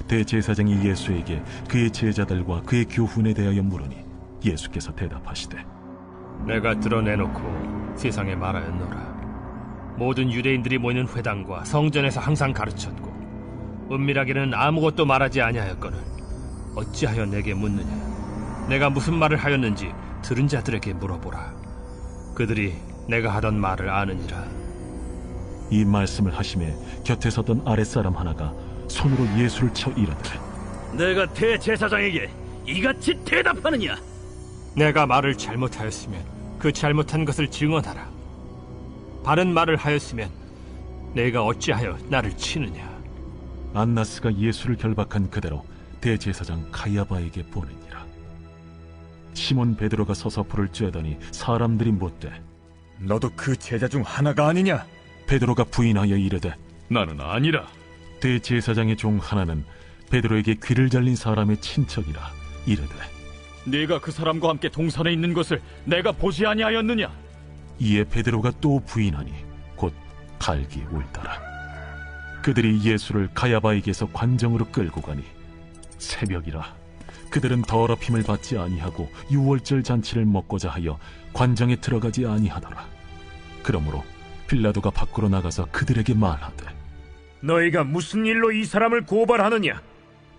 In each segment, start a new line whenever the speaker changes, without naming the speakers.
대제사장이 예수에게 그의 제자들과 그의 교훈에 대하여 물으니 예수께서 대답하시되
내가 드러내놓고 세상에 말하였노라. 모든 유대인들이 모이는 회당과 성전에서 항상 가르쳤고 은밀하게는 아무것도 말하지 아니하였거늘 어찌하여 내게 묻느냐. 내가 무슨 말을 하였는지 들은 자들에게 물어보라. 그들이 내가 하던 말을 아느니라.
이 말씀을 하심에 곁에 섰던 아랫사람 하나가 손으로 예수를 쳐 이르되
내가 대제사장에게 이같이 대답하느냐?
내가 말을 잘못하였으면 그 잘못한 것을 증언하라. 바른 말을 하였으면 내가 어찌하여 나를 치느냐.
안나스가 예수를 결박한 그대로 대제사장 가야바에게 보내니라. 시몬 베드로가 서서 불을 쬐더니 사람들이 묻되
너도 그 제자 중 하나가 아니냐?
베드로가 부인하여 이르되
나는 아니라.
대제사장의 종 하나는 베드로에게 귀를 잘린 사람의 친척이라 이르되
네가 그 사람과 함께 동산에 있는 것을 내가 보지 아니하였느냐?
이에 베드로가 또 부인하니 곧 갈기 울더라. 그들이 예수를 가야바에게서 관정으로 끌고 가니 새벽이라. 그들은 더럽힘을 받지 아니하고 유월절 잔치를 먹고자 하여 관정에 들어가지 아니하더라. 그러므로 빌라도가 밖으로 나가서 그들에게 말하되
너희가 무슨 일로 이 사람을 고발하느냐?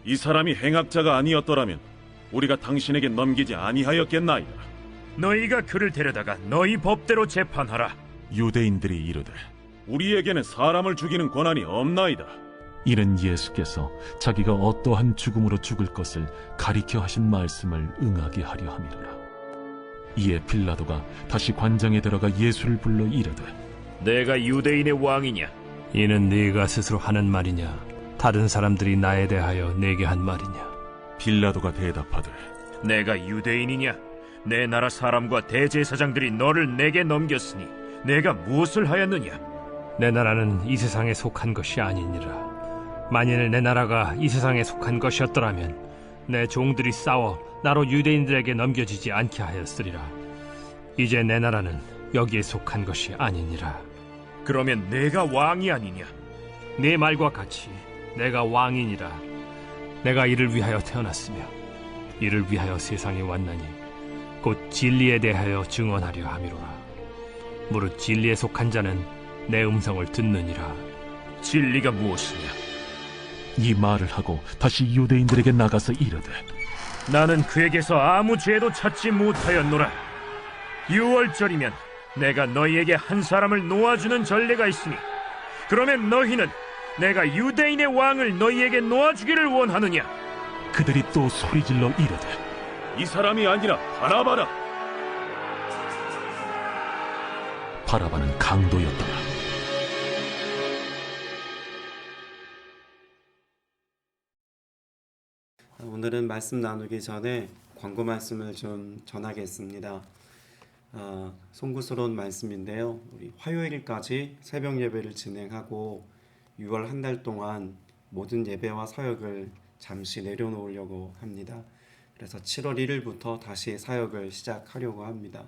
이 사람이 행악자가 아니었더라면 우리가 당신에게 넘기지 아니하였겠나이다.
너희가 그를 데려다가 너희 법대로 재판하라.
유대인들이 이르되
우리에게는 사람을 죽이는 권한이 없나이다.
이는 예수께서 자기가 어떠한 죽음으로 죽을 것을 가리켜 하신 말씀을 응하게 하려 함이로라. 이에 빌라도가 다시 관장에 들어가 예수를 불러 이르되
내가 유대인의 왕이냐?
이는 네가 스스로 하는 말이냐, 다른 사람들이 나에 대하여 내게 한 말이냐.
빌라도가 대답하되
내가 유대인이냐? 내 나라 사람과 대제사장들이 너를 내게 넘겼으니 내가 무엇을 하였느냐?
내 나라는 이 세상에 속한 것이 아니니라. 만일 내 나라가 이 세상에 속한 것이었더라면 내 종들이 싸워 나로 유대인들에게 넘겨지지 않게 하였으리라. 이제 내 나라는 여기에 속한 것이 아니니라.
그러면 내가 왕이 아니냐?
네 말과 같이 내가 왕이니라. 내가 이를 위하여 태어났으며 이를 위하여 세상에 왔나니 곧 진리에 대하여 증언하려 함이로라. 무릇 진리에 속한 자는 내 음성을 듣느니라.
진리가 무엇이냐?
이 말을 하고 다시 유대인들에게 나가서 이르되
나는 그에게서 아무 죄도 찾지 못하였노라. 유월절이면 내가 너희에게 한 사람을 놓아주는 전례가 있으니 그러면 너희는 내가 유대인의 왕을 너희에게 놓아주기를 원하느냐?
그들이 또 소리질러 이르되
이 사람이 아니라 바라바라.
바라바는 강도였더라.
오늘은 말씀 나누기 전에 광고 말씀을 좀 전하겠습니다. 송구스러운 말씀인데요. 우리 화요일까지 새벽 예배를 진행하고 6월 한 달 동안 모든 예배와 사역을 잠시 내려놓으려고 합니다. 그래서 7월 1일부터 다시 사역을 시작하려고 합니다.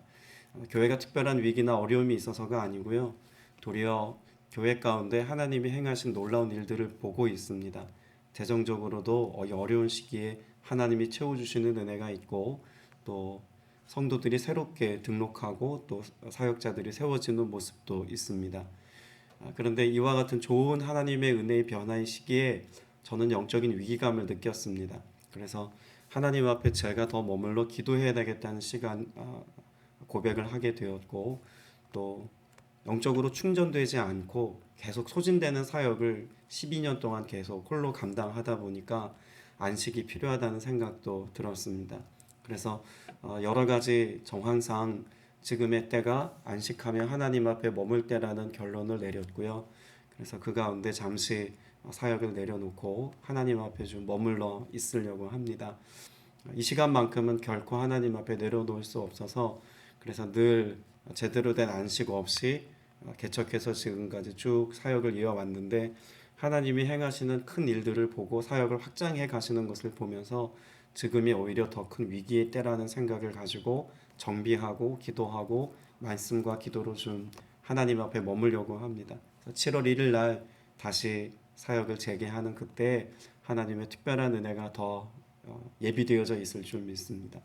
교회가 특별한 위기나 어려움이 있어서가 아니고요. 도리어 교회 가운데 하나님이 행하신 놀라운 일들을 보고 있습니다. 재정적으로도 어려운 시기에 하나님이 채워주시는 은혜가 있고 또 성도들이 새롭게 등록하고 또 사역자들이 세워지는 모습도 있습니다. 그런데 이와 같은 좋은 하나님의 은혜의 변화의 시기에 저는 영적인 위기감을 느꼈습니다. 그래서 하나님 앞에 제가 더 머물러 기도해야 되겠다는 시간 고백을 하게 되었고 또 영적으로 충전되지 않고 계속 소진되는 사역을 12년 동안 계속 홀로 감당하다 보니까 안식이 필요하다는 생각도 들었습니다. 그래서 여러 가지 정황상 지금의 때가 안식하며 하나님 앞에 머물 때라는 결론을 내렸고요. 그래서 그 가운데 잠시 사역을 내려놓고 하나님 앞에 좀 머물러 있으려고 합니다. 이 시간만큼은 결코 하나님 앞에 내려놓을 수 없어서 그래서 늘 제대로 된 안식 없이 개척해서 지금까지 쭉 사역을 이어왔는데 하나님이 행하시는 큰 일들을 보고 사역을 확장해 가시는 것을 보면서 지금이 오히려 더 큰 위기의 때라는 생각을 가지고 정비하고 기도하고 말씀과 기도로 좀 하나님 앞에 머물려고 합니다. 7월 1일 날 다시 사역을 재개하는 그때 하나님의 특별한 은혜가 더 예비되어져 있을 줄 믿습니다.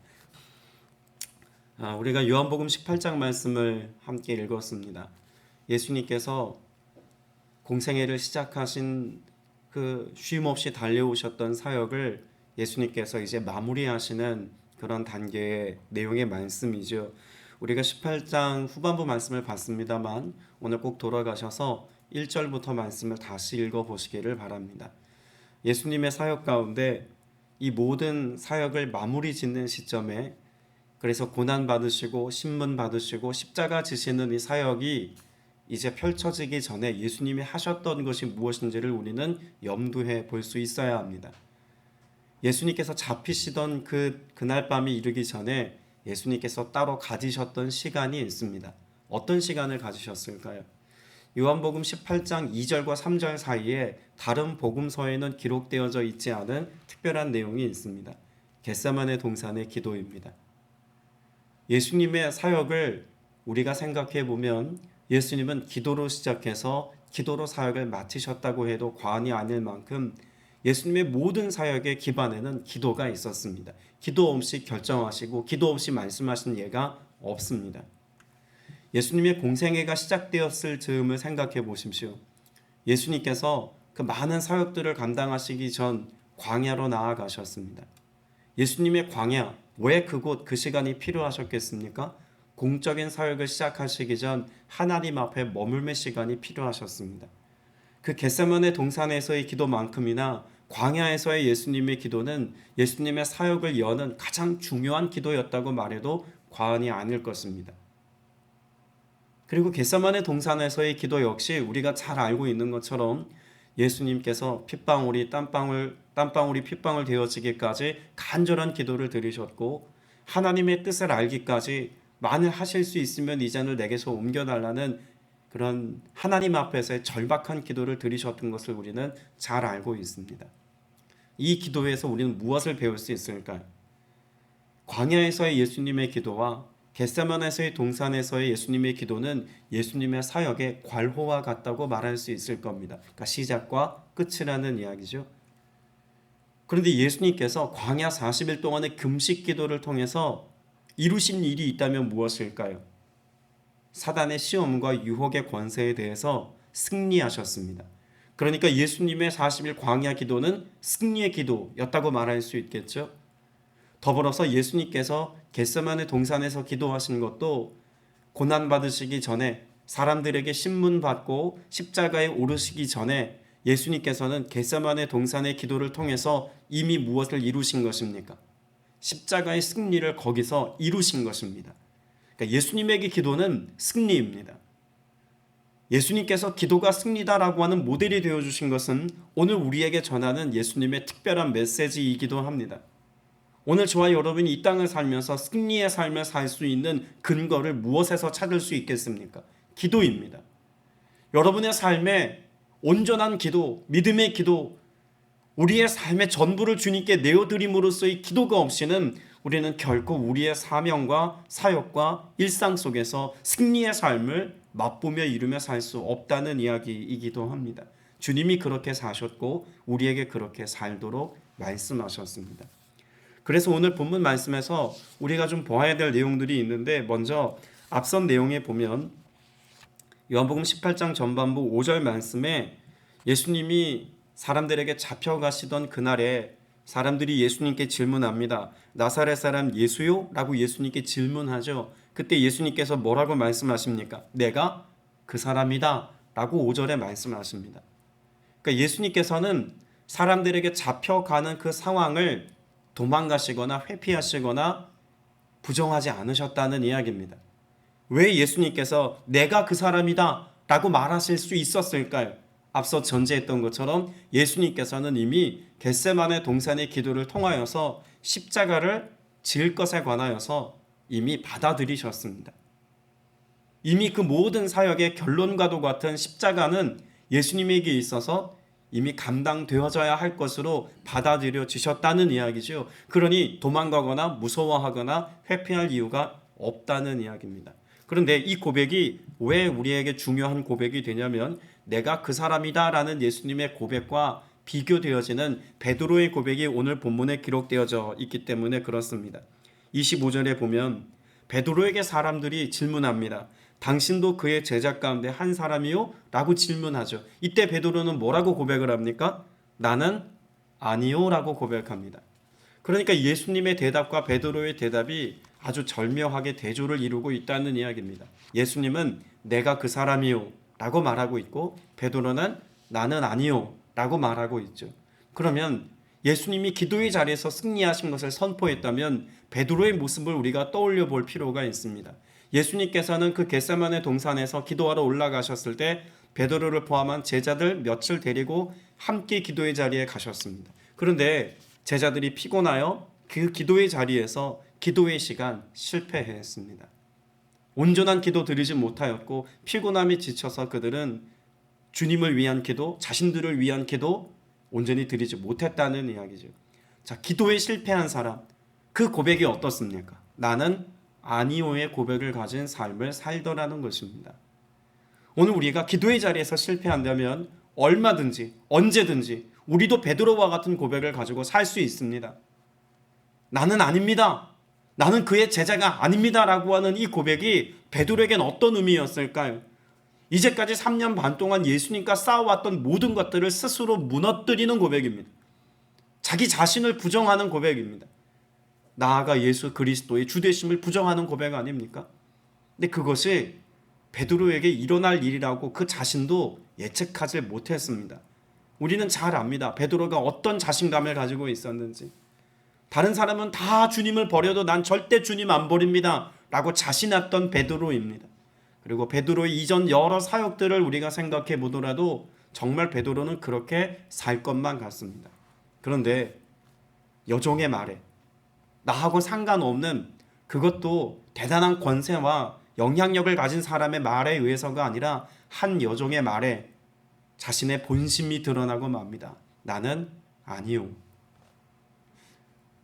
우리가 요한복음 18장 말씀을 함께 읽었습니다. 예수님께서 공생애를 시작하신 그 쉼없이 달려오셨던 사역을 예수님께서 이제 마무리하시는 그런 단계의 내용의 말씀이죠. 우리가 18장 후반부 말씀을 봤습니다만 오늘 꼭 돌아가셔서 1절부터 말씀을 다시 읽어보시기를 바랍니다. 예수님의 사역 가운데 이 모든 사역을 마무리 짓는 시점에, 그래서 고난받으시고 신문받으시고 십자가 지시는 이 사역이 이제 펼쳐지기 전에 예수님이 하셨던 것이 무엇인지를 우리는 염두해 볼 수 있어야 합니다. 예수님께서 잡히시던 그날 밤이 이르기 전에 예수님께서 따로 가지셨던 시간이 있습니다. 어떤 시간을 가지셨을까요? 요한복음 18장 2절과 3절 사이에 다른 복음서에는 기록되어져 있지 않은 특별한 내용이 있습니다. 겟세마네 동산의 기도입니다. 예수님의 사역을 우리가 생각해 보면 예수님은 기도로 시작해서 기도로 사역을 마치셨다고 해도 과언이 아닐 만큼 예수님의 모든 사역의 기반에는 기도가 있었습니다. 기도 없이 결정하시고 기도 없이 말씀하신 예가 없습니다. 예수님의 공생애가 시작되었을 즈음을 생각해 보십시오. 예수님께서 그 많은 사역들을 감당하시기 전 광야로 나아가셨습니다. 예수님의 광야, 왜 그곳 그 시간이 필요하셨겠습니까? 공적인 사역을 시작하시기 전 하나님 앞에 머물매 시간이 필요하셨습니다. 그 겟세마네 동산에서의 기도만큼이나 광야에서의 예수님의 기도는 예수님의 사역을 여는 가장 중요한 기도였다고 말해도 과언이 아닐 것입니다. 그리고 겟세마네 동산에서의 기도 역시 우리가 잘 알고 있는 것처럼 예수님께서 핏방울이 땀방울이 핏방울 되어지기까지 간절한 기도를 드리셨고, 하나님의 뜻을 알기까지 만일 하실 수 있으면 이 잔을 내게서 옮겨달라는 그런 하나님 앞에서의 절박한 기도를 드리셨던 것을 우리는 잘 알고 있습니다. 이 기도에서 우리는 무엇을 배울 수 있을까요? 광야에서의 예수님의 기도와 겟세마네에서의 동산에서의 예수님의 기도는 예수님의 사역의 괄호와 같다고 말할 수 있을 겁니다. 그러니까 시작과 끝이라는 이야기죠. 그런데 예수님께서 광야 40일 동안의 금식 기도를 통해서 이루신 일이 있다면 무엇일까요? 사단의 시험과 유혹의 권세에 대해서 승리하셨습니다. 그러니까 예수님의 40일 광야 기도는 승리의 기도였다고 말할 수 있겠죠. 더불어서 예수님께서 겟세마네 동산에서 기도하신 것도 고난받으시기 전에, 사람들에게 신문받고 십자가에 오르시기 전에 예수님께서는 겟세마네 동산의 기도를 통해서 이미 무엇을 이루신 것입니까? 십자가의 승리를 거기서 이루신 것입니다. 그러니까 예수님에게 기도는 승리입니다. 예수님께서 기도가 승리다라고 하는 모델이 되어주신 것은 오늘 우리에게 전하는 예수님의 특별한 메시지이기도 합니다. 오늘 저와 여러분이 이 땅을 살면서 승리의 삶을 살 수 있는 근거를 무엇에서 찾을 수 있겠습니까? 기도입니다. 여러분의 삶에 온전한 기도, 믿음의 기도, 우리의 삶의 전부를 주님께 내어드림으로써의 기도가 없이는 우리는 결코 우리의 사명과 사역과 일상 속에서 승리의 삶을 맛보며 이루며 살 수 없다는 이야기이기도 합니다. 주님이 그렇게 사셨고 우리에게 그렇게 살도록 말씀하셨습니다. 그래서 오늘 본문 말씀에서 우리가 좀 보아야 될 내용들이 있는데, 먼저 앞선 내용에 보면 요한복음 18장 전반부 5절 말씀에 예수님이 사람들에게 잡혀가시던 그날에 사람들이 예수님께 질문합니다. 나사렛 사람 예수요? 라고 예수님께 질문하죠. 그때 예수님께서 뭐라고 말씀하십니까? 내가 그 사람이다 라고 5절에 말씀하십니다. 그러니까 예수님께서는 사람들에게 잡혀가는 그 상황을 도망가시거나 회피하시거나 부정하지 않으셨다는 이야기입니다. 왜 예수님께서 내가 그 사람이다 라고 말하실 수 있었을까요? 앞서 전제했던 것처럼 예수님께서는 이미 겟세마네 동산의 기도를 통하여서 십자가를 질 것에 관하여서 이미 받아들이셨습니다. 이미 그 모든 사역의 결론과도 같은 십자가는 예수님에게 있어서 이미 감당되어져야 할 것으로 받아들여지셨다는 이야기죠. 그러니 도망가거나 무서워하거나 회피할 이유가 없다는 이야기입니다. 그런데 이 고백이 왜 우리에게 중요한 고백이 되냐면, 내가 그 사람이다 라는 예수님의 고백과 비교되어지는 베드로의 고백이 오늘 본문에 기록되어져 있기 때문에 그렇습니다. 25절에 보면 베드로에게 사람들이 질문합니다. 당신도 그의 제자 가운데 한 사람이요? 라고 질문하죠. 이때 베드로는 뭐라고 고백을 합니까? 나는 아니요 라고 고백합니다. 그러니까 예수님의 대답과 베드로의 대답이 아주 절묘하게 대조를 이루고 있다는 이야기입니다. 예수님은 내가 그 사람이요 라고 말하고 있고 베드로는 나는 아니요 라고 말하고 있죠. 그러면 예수님이 기도의 자리에서 승리하신 것을 선포했다면 베드로의 모습을 우리가 떠올려 볼 필요가 있습니다. 예수님께서는 그 겟세마네 동산에서 기도하러 올라가셨을 때 베드로를 포함한 제자들 몇을 데리고 함께 기도의 자리에 가셨습니다. 그런데 제자들이 피곤하여 그 기도의 자리에서 기도의 시간 실패했습니다. 온전한 기도 드리지 못하였고 피곤함에 지쳐서 그들은 주님을 위한 기도, 자신들을 위한 기도 온전히 드리지 못했다는 이야기죠. 자, 기도에 실패한 사람, 그 고백이 어떻습니까? 나는 아니오의 고백을 가진 삶을 살더라는 것입니다. 오늘 우리가 기도의 자리에서 실패한다면 얼마든지 언제든지 우리도 베드로와 같은 고백을 가지고 살 수 있습니다. 나는 아닙니다. 나는 그의 제자가 아닙니다 라고 하는 이 고백이 베드로에겐 어떤 의미였을까요? 이제까지 3년 반 동안 예수님과 싸워왔던 모든 것들을 스스로 무너뜨리는 고백입니다. 자기 자신을 부정하는 고백입니다. 나아가 예수 그리스도의 주되심을 부정하는 고백 아닙니까? 근데 그것이 베드로에게 일어날 일이라고 그 자신도 예측하지 못했습니다. 우리는 잘 압니다. 베드로가 어떤 자신감을 가지고 있었는지. 다른 사람은 다 주님을 버려도 난 절대 주님 안 버립니다 라고 자신했던 베드로입니다. 그리고 베드로의 이전 여러 사역들을 우리가 생각해 보더라도 정말 베드로는 그렇게 살 것만 같습니다. 그런데 여종의 말에 나하고 상관없는, 그것도 대단한 권세와 영향력을 가진 사람의 말에 의해서가 아니라 한 여종의 말에 자신의 본심이 드러나고 맙니다. 나는 아니요.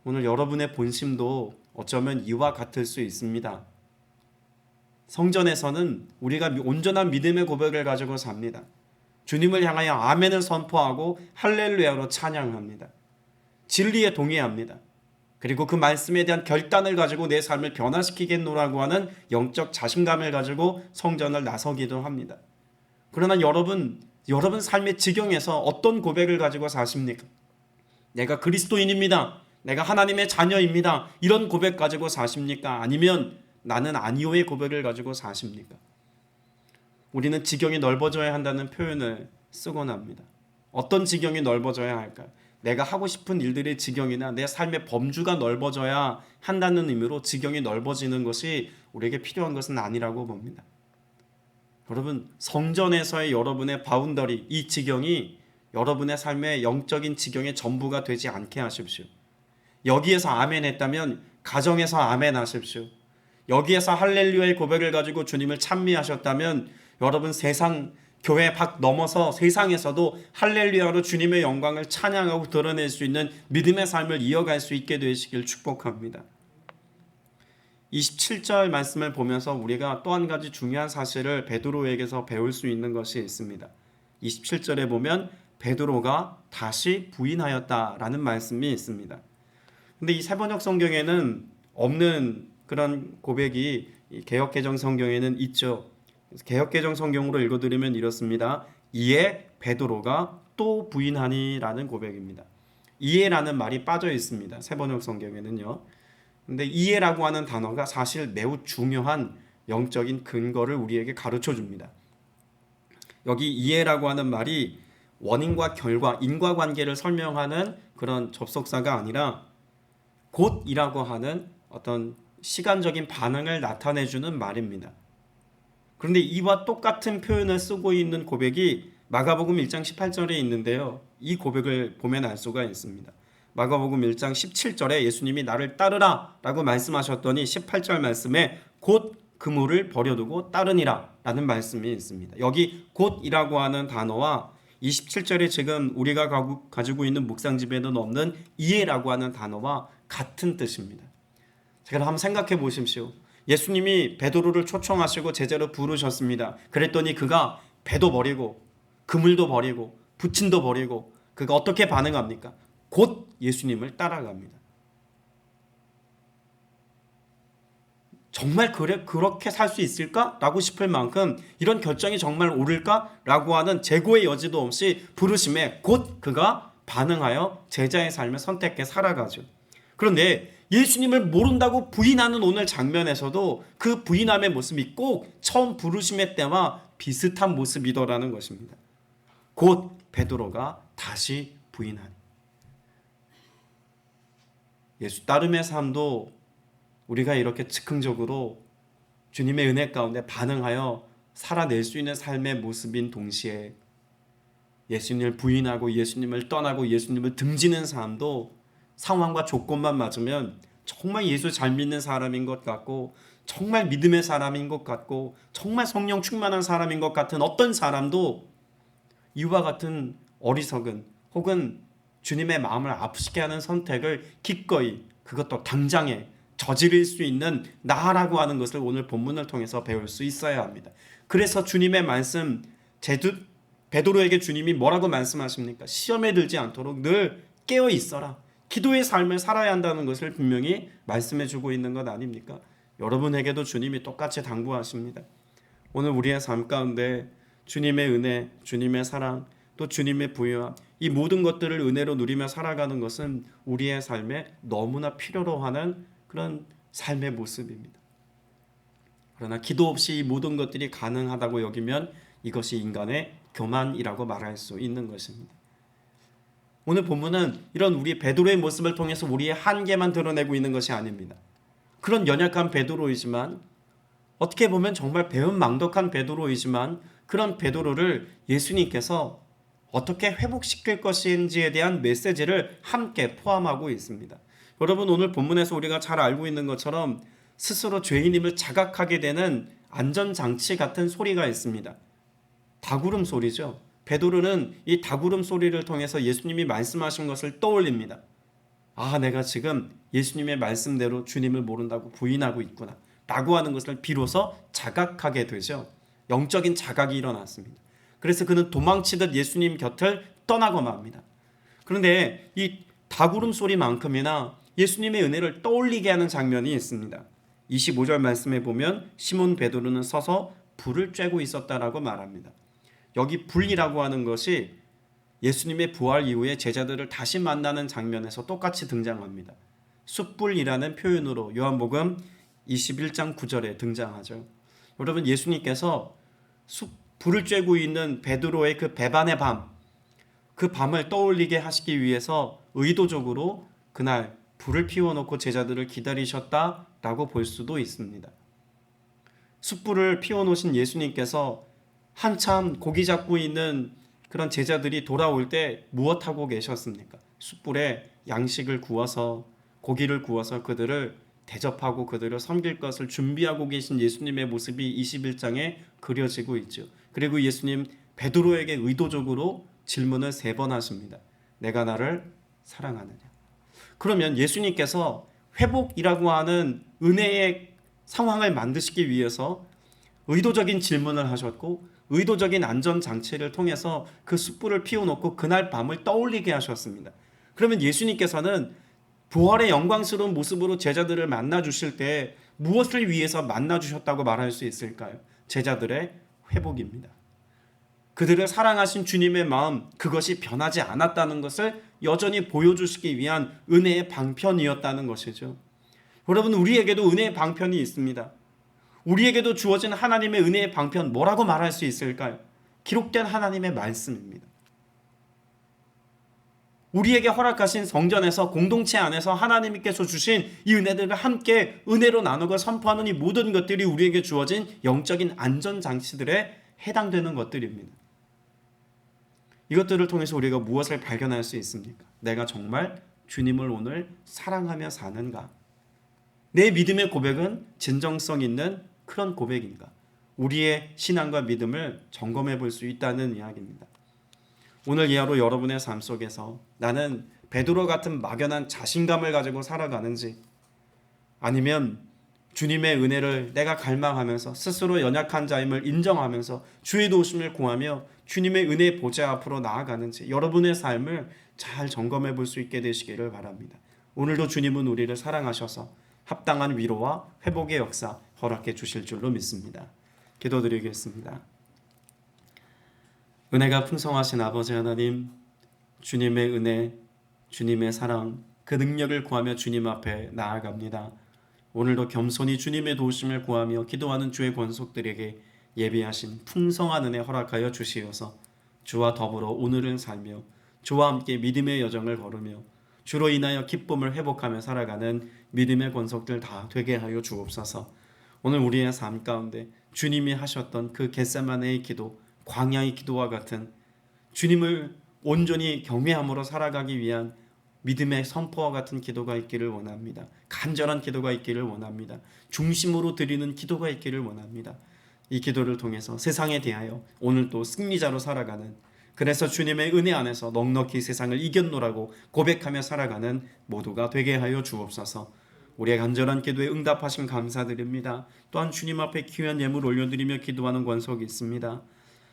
오늘 여러분의 본심도 어쩌면 이와 같을 수 있습니다. 성전에서는 우리가 온전한 믿음의 고백을 가지고 삽니다. 주님을 향하여 아멘을 선포하고 할렐루야로 찬양합니다. 진리에 동의합니다. 그리고 그 말씀에 대한 결단을 가지고 내 삶을 변화시키겠노라고 하는 영적 자신감을 가지고 성전을 나서기도 합니다. 그러나 여러분 삶의 지경에서 어떤 고백을 가지고 사십니까? 내가 그리스도인입니다. 내가 하나님의 자녀입니다. 이런 고백 가지고 사십니까? 아니면 나는 아니오의 고백을 가지고 사십니까? 우리는 지경이 넓어져야 한다는 표현을 쓰곤 합니다. 어떤 지경이 넓어져야 할까요? 내가 하고 싶은 일들의 지경이나 내 삶의 범주가 넓어져야 한다는 의미로 지경이 넓어지는 것이 우리에게 필요한 것은 아니라고 봅니다. 여러분, 성전에서의 여러분의 바운더리, 이 지경이 여러분의 삶의 영적인 지경의 전부가 되지 않게 하십시오. 여기에서 아멘 했다면 가정에서 아멘 하십시오. 여기에서 할렐루야의 고백을 가지고 주님을 찬미하셨다면 여러분 세상 교회 밖 넘어서 세상에서도 할렐루야로 주님의 영광을 찬양하고 드러낼 수 있는 믿음의 삶을 이어갈 수 있게 되시길 축복합니다. 27절 말씀을 보면서 우리가 또 한 가지 중요한 사실을 베드로에게서 배울 수 있는 것이 있습니다. 27절에 보면 베드로가 다시 부인하였다라는 말씀이 있습니다. 근데 이 세번역 성경에는 없는 그런 고백이 개역개정 성경에는 있죠. 개역개정 성경으로 읽어드리면 이렇습니다. 이에 베드로가 또 부인하니라는 고백입니다. 이에라는 말이 빠져 있습니다. 세번역 성경에는요. 근데 이에라고 하는 단어가 사실 매우 중요한 영적인 근거를 우리에게 가르쳐 줍니다. 여기 이에라고 하는 말이 원인과 결과, 인과관계를 설명하는 그런 접속사가 아니라 곧이라고 하는 어떤 시간적인 반응을 나타내주는 말입니다. 그런데 이와 똑같은 표현을 쓰고 있는 고백이 마가복음 1장 18절에 있는데요. 이 고백을 보면 알 수가 있습니다. 마가복음 1장 17절에 예수님이 나를 따르라 라고 말씀하셨더니 18절 말씀에 곧 그물을 버려두고 따르니라 라는 말씀이 있습니다. 여기 곧이라고 하는 단어와 27절에 지금 우리가 가지고 있는 묵상집에는 없는 이해라고 하는 단어와 같은 뜻입니다. 자, 그럼 한번 생각해 보십시오. 예수님이 베드로를 초청하시고 제자로 부르셨습니다. 그랬더니 그가 배도 버리고 그물도 버리고 부친도 버리고 그가 어떻게 반응합니까? 곧 예수님을 따라갑니다. 정말 그렇게 살 수 있을까? 라고 싶을 만큼 이런 결정이 정말 옳을까? 라고 하는 재고의 여지도 없이 부르심에 곧 그가 반응하여 제자의 삶을 선택해 살아가죠. 그런데 예수님을 모른다고 부인하는 오늘 장면에서도 그 부인함의 모습이 꼭 처음 부르심의 때와 비슷한 모습이더라는 것입니다. 곧 베드로가 다시 부인하니. 예수 따름의 삶도 우리가 이렇게 즉흥적으로 주님의 은혜 가운데 반응하여 살아낼 수 있는 삶의 모습인 동시에 예수님을 부인하고 예수님을 떠나고 예수님을 등지는 삶도 상황과 조건만 맞으면 정말 예수 잘 믿는 사람인 것 같고 정말 믿음의 사람인 것 같고 정말 성령 충만한 사람인 것 같은 어떤 사람도 이와 같은 어리석은 혹은 주님의 마음을 아프시게 하는 선택을 기꺼이 그것도 당장에 저지를 수 있는 나라고 하는 것을 오늘 본문을 통해서 배울 수 있어야 합니다. 그래서 주님의 말씀 베드로에게 주님이 뭐라고 말씀하십니까? 시험에 들지 않도록 늘 깨어 있어라. 기도의 삶을 살아야 한다는 것을 분명히 말씀해 주고 있는 것 아닙니까? 여러분에게도 주님이 똑같이 당부하십니다. 오늘 우리의 삶 가운데 주님의 은혜, 주님의 사랑, 또 주님의 부유함, 이 모든 것들을 은혜로 누리며 살아가는 것은 우리의 삶에 너무나 필요로 하는 그런 삶의 모습입니다. 그러나 기도 없이 이 모든 것들이 가능하다고 여기면 이것이 인간의 교만이라고 말할 수 있는 것입니다. 오늘 본문은 이런 우리 베드로의 모습을 통해서 우리의 한계만 드러내고 있는 것이 아닙니다. 그런 연약한 베드로이지만 어떻게 보면 정말 배은망덕한 베드로이지만 그런 베드로를 예수님께서 어떻게 회복시킬 것인지에 대한 메시지를 함께 포함하고 있습니다. 여러분, 오늘 본문에서 우리가 잘 알고 있는 것처럼 스스로 죄인임을 자각하게 되는 안전장치 같은 소리가 있습니다. 다구름 소리죠. 베드로는 이 다구름 소리를 통해서 예수님이 말씀하신 것을 떠올립니다. 아, 내가 지금 예수님의 말씀대로 주님을 모른다고 부인하고 있구나 라고 하는 것을 비로소 자각하게 되죠. 영적인 자각이 일어났습니다. 그래서 그는 도망치듯 예수님 곁을 떠나고 맙니다. 그런데 이 다구름 소리만큼이나 예수님의 은혜를 떠올리게 하는 장면이 있습니다. 25절 말씀에 보면 시몬 베드로는 서서 불을 쬐고 있었다라고 말합니다. 여기 불이라고 하는 것이 예수님의 부활 이후에 제자들을 다시 만나는 장면에서 똑같이 등장합니다. 숯불이라는 표현으로 요한복음 21장 9절에 등장하죠. 여러분, 예수님께서 불을 쬐고 있는 베드로의 그 배반의 밤, 그 밤을 떠올리게 하시기 위해서 의도적으로 그날 불을 피워놓고 제자들을 기다리셨다라고 볼 수도 있습니다. 숯불을 피워놓으신 예수님께서 한참 고기 잡고 있는 그런 제자들이 돌아올 때 무엇하고 계셨습니까? 숯불에 양식을 구워서 고기를 구워서 그들을 대접하고 그들을 섬길 것을 준비하고 계신 예수님의 모습이 21장에 그려지고 있죠. 그리고 예수님 베드로에게 의도적으로 질문을 3번 하십니다. 내가 나를 사랑하느냐? 그러면 예수님께서 회복이라고 하는 은혜의 상황을 만드시기 위해서 의도적인 질문을 하셨고 의도적인 안전장치를 통해서 그 숯불을 피워놓고 그날 밤을 떠올리게 하셨습니다. 그러면 예수님께서는 부활의 영광스러운 모습으로 제자들을 만나주실 때 무엇을 위해서 만나주셨다고 말할 수 있을까요? 제자들의 회복입니다. 그들을 사랑하신 주님의 마음, 그것이 변하지 않았다는 것을 여전히 보여주시기 위한 은혜의 방편이었다는 것이죠. 여러분, 우리에게도 은혜의 방편이 있습니다. 우리에게도 주어진 하나님의 은혜의 방편, 뭐라고 말할 수 있을까요? 기록된 하나님의 말씀입니다. 우리에게 허락하신 성전에서 공동체 안에서 하나님께서 주신 이 은혜들을 함께 은혜로 나누고 선포하는 이 모든 것들이 우리에게 주어진 영적인 안전장치들에 해당되는 것들입니다. 이것들을 통해서 우리가 무엇을 발견할 수 있습니까? 내가 정말 주님을 오늘 사랑하며 사는가? 내 믿음의 고백은 진정성 있는 그런 고백인가? 우리의 신앙과 믿음을 점검해 볼 수 있다는 이야기입니다. 오늘 이하로 여러분의 삶 속에서 나는 베드로 같은 막연한 자신감을 가지고 살아가는지, 아니면 주님의 은혜를 내가 갈망하면서 스스로 연약한 자임을 인정하면서 주의 도우심을 구하며 주님의 은혜 보좌 앞으로 나아가는지 여러분의 삶을 잘 점검해 볼 수 있게 되시기를 바랍니다. 오늘도 주님은 우리를 사랑하셔서 합당한 위로와 회복의 역사 허락해 주실 줄로 믿습니다. 기도드리겠습니다. 은혜가 풍성하신 아버지 하나님, 주님의 은혜, 주님의 사랑, 그 능력을 구하며 주님 앞에 나아갑니다. 오늘도 겸손히 주님의 도우심을 구하며 기도하는 주의 권속들에게 예비하신 풍성한 은혜 허락하여 주시어서 주와 더불어 오늘을 살며 주와 함께 믿음의 여정을 걸으며 주로 인하여 기쁨을 회복하며 살아가는 믿음의 권속들 다 되게 하여 주옵소서. 오늘 우리의 삶 가운데 주님이 하셨던 그 겟세마네의 기도, 광야의 기도와 같은 주님을 온전히 경외함으로 살아가기 위한 믿음의 선포와 같은 기도가 있기를 원합니다. 간절한 기도가 있기를 원합니다. 중심으로 드리는 기도가 있기를 원합니다. 이 기도를 통해서 세상에 대하여 오늘도 승리자로 살아가는, 그래서 주님의 은혜 안에서 넉넉히 세상을 이겼노라고 고백하며 살아가는 모두가 되게 하여 주옵소서. 우리의 간절한 기도에 응답하심 감사드립니다. 또한 주님 앞에 귀한 예물 올려드리며 기도하는 권속이 있습니다.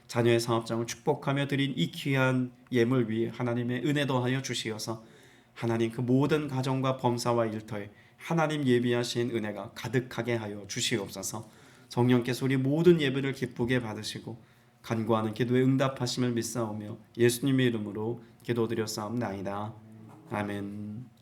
자녀의 사업장을 축복하며 드린 이 귀한 예물 위에 하나님의 은혜 더하여 주시어서 하나님 그 모든 가정과 범사와 일터에 하나님 예비하신 은혜가 가득하게 하여 주시옵소서. 성령께서 우리 모든 예배를 기쁘게 받으시고 간구하는 기도에 응답하심을 믿사오며 예수님의 이름으로 기도드렸사옵나이다. 아멘.